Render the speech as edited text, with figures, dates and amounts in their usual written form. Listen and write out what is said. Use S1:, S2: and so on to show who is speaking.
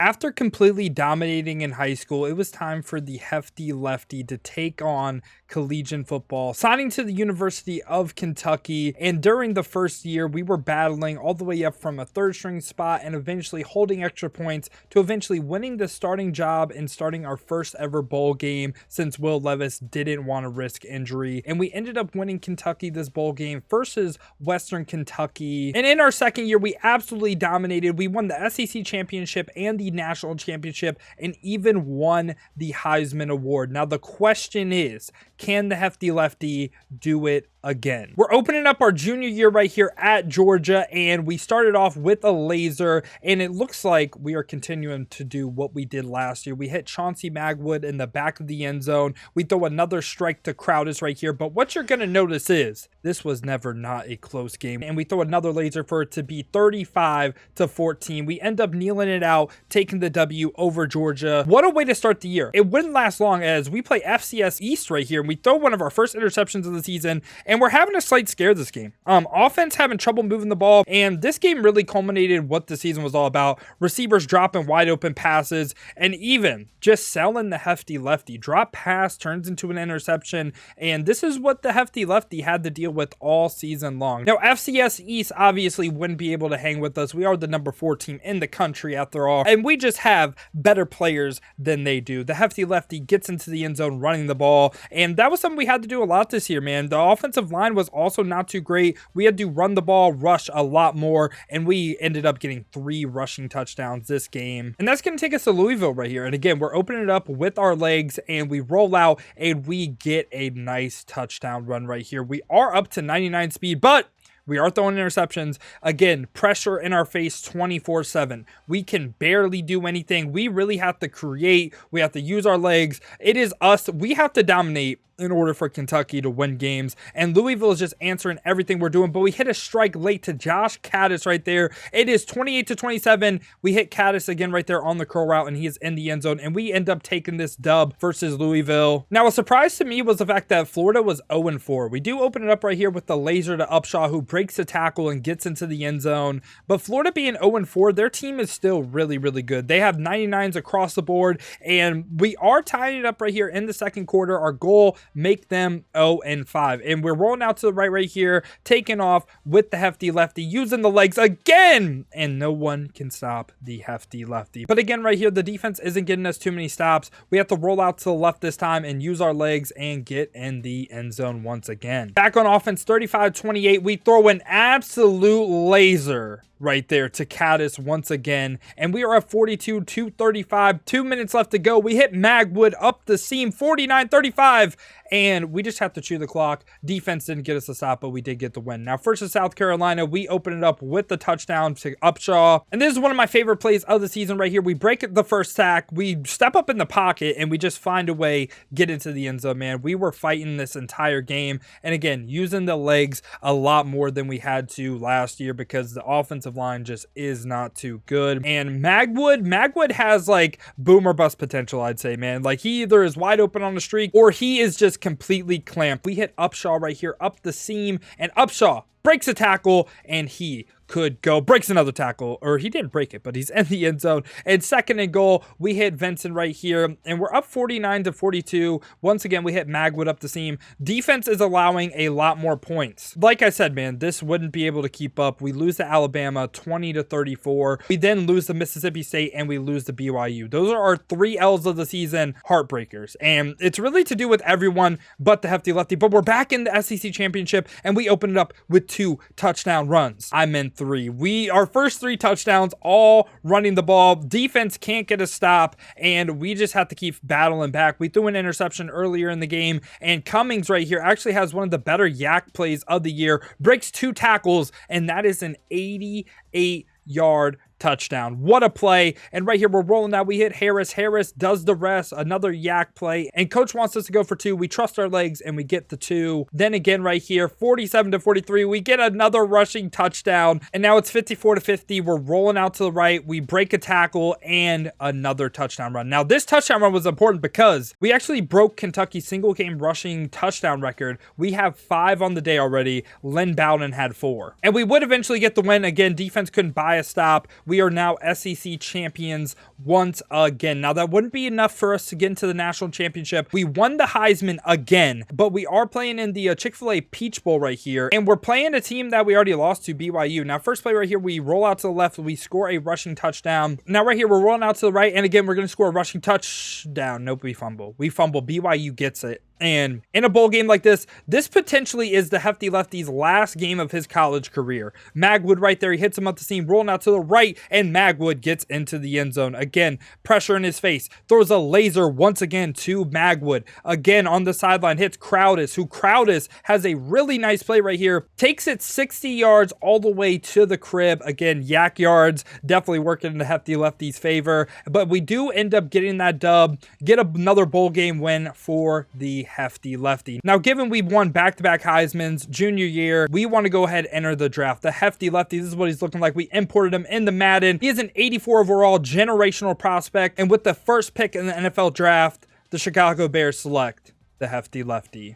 S1: After completely dominating in high school, it was time for the hefty lefty to take on collegiate football, signing to the University of Kentucky. And during the first year, we were battling all the way up from a third string spot and eventually holding extra points to eventually winning the starting job and starting our first ever bowl game since Will Levis didn't want to risk injury. And we ended up winning Kentucky this bowl game versus Western Kentucky. And in our second year, we absolutely dominated. We won the SEC championship and the national championship and even won the Heisman Award. Now the question is, can the hefty lefty do it again? We're opening up our junior year right here at Georgia, and we started off with a laser, and it looks like we are continuing to do what we did last year. We hit Chauncey Magwood in the back of the end zone. We throw another strike to Crowdis right here, but what you're going to notice is this was never not a close game, and we throw another laser for it to be 35-14. We end up kneeling it out, taking the W over Georgia. What a way to start the year. It wouldn't last long as we play FCS East right here, and we throw one of our first interceptions of the season, and we're having a slight scare this game. Offense having trouble moving the ball, and this game really culminated what the season was all about. Receivers dropping wide open passes, and even just selling the hefty lefty. Drop pass turns into an interception, and this is what the hefty lefty had to deal with all season long. Now, FCS East obviously wouldn't be able to hang with us. We are the number 4 team in the country after all, and we just have better players than they do. The hefty lefty gets into the end zone running the ball, and that was something we had to do a lot this year, man. The offensive line was also not too great. We had to run the ball, rush a lot more, and we ended up getting 3 rushing touchdowns this game. And that's going to take us to Louisville right here. And again, we're opening it up with our legs, and we roll out, and we get a nice touchdown run right here. We are up to 99 speed, but we are throwing interceptions. Again, pressure in our face 24/7. We can barely do anything. We really have to create. We have to use our legs. It is us. We have to dominate in order for Kentucky to win games. And Louisville is just answering everything we're doing. But we hit a strike late to Josh Caddis right there. It is 28-27. We hit Caddis again right there on the curl route, and he is in the end zone. And we end up taking this dub versus Louisville. Now, a surprise to me was the fact that Florida was 0-4. We do open it up right here with the laser to Upshaw, who breaks the tackle and gets into the end zone. But Florida being 0-4, their team is still really, really good. They have 99s across the board, and we are tying it up right here in the second quarter. Our goal, make them 0-5. And we're rolling out to the right here, taking off with the hefty lefty, using the legs again, and no one can stop the hefty lefty. But again, right here, the defense isn't getting us too many stops. We have to roll out to the left this time and use our legs and get in the end zone once again. Back on offense, 35-28. We throw an absolute laser right there to Caddis once again, and we are at 42-35. 2 minutes left to go. We hit Magwood up the seam, 49-35, and we just have to chew the clock. Defense didn't get us a stop, but we did get the win. Now, versus South Carolina, we open it up with the touchdown to Upshaw, and this is one of my favorite plays of the season right here. We break the first sack, we step up in the pocket, and we just find a way, get into the end zone, man. We were fighting this entire game, and again, using the legs a lot more than we had to last year because the offensive line just is not too good. And Magwood has like boom or bust potential, I'd say, man. Like, he either is wide open on the streak or he is just completely clamped. We hit Upshaw right here up the seam, and Upshaw breaks a tackle, and he could go, breaks another tackle, or he didn't break it, but he's in the end zone. And second and goal, we hit Vincent right here, and we're up 49-42. Once again, we hit Magwood up the seam. Defense is allowing a lot more points. Like I said, man, this wouldn't be able to keep up. We lose to Alabama 20-34. We then lose to Mississippi State, and we lose to BYU. Those are our 3 L's of the season, heartbreakers. And it's really to do with everyone but the hefty lefty. But we're back in the SEC championship, and we open it up with 2 touchdown runs. I meant 3. Our first 3 touchdowns, all running the ball. Defense can't get a stop, and we just have to keep battling back. We threw an interception earlier in the game, and Cummings right here actually has one of the better yak plays of the year. Breaks 2 tackles, and that is an 88-yard touchdown. What a play. And right here, we're rolling out. We hit Harris. Harris does the rest. Another yak play. And coach wants us to go for 2. We trust our legs, and we get the 2. Then again, right here, 47-43. We get another rushing touchdown. And now it's 54-50. We're rolling out to the right. We break a tackle and another touchdown run. Now, this touchdown run was important because we actually broke Kentucky's single game rushing touchdown record. We have 5 on the day already. Len Bowden had 4. And we would eventually get the win. Again, defense couldn't buy a stop. we are now SEC champions once again. Now, that wouldn't be enough for us to get into the national championship. We won the Heisman again, but we are playing in the Chick-fil-A Peach Bowl right here, and we're playing a team that we already lost to, BYU. Now, first play right here, we roll out to the left, we score a rushing touchdown. Now, right here, we're rolling out to the right, and again, we're going to score a rushing touchdown. Nope, we fumble. We fumble. BYU gets it. And in a bowl game like this potentially is the Hefty Lefty's last game of his college career. Magwood right there, he hits him up the seam, rolling out to the right, and Magwood gets into the end zone. Again, pressure in his face, throws a laser once again to Magwood. Again, on the sideline, hits Crowdis, who Crowdis has a really nice play right here, takes it 60 yards all the way to the crib. Again, yak yards, definitely working in the Hefty Lefty's favor, but we do end up getting that dub, get another bowl game win for the Hefty Lefty. Now, given we won back-to-back Heisman's junior year, we want to go ahead and enter the draft. The Hefty Lefty, this is what he's looking like. We imported him in the Madden. He is an 84 overall generational prospect, and with the first pick in the NFL draft, the Chicago Bears select the Hefty Lefty.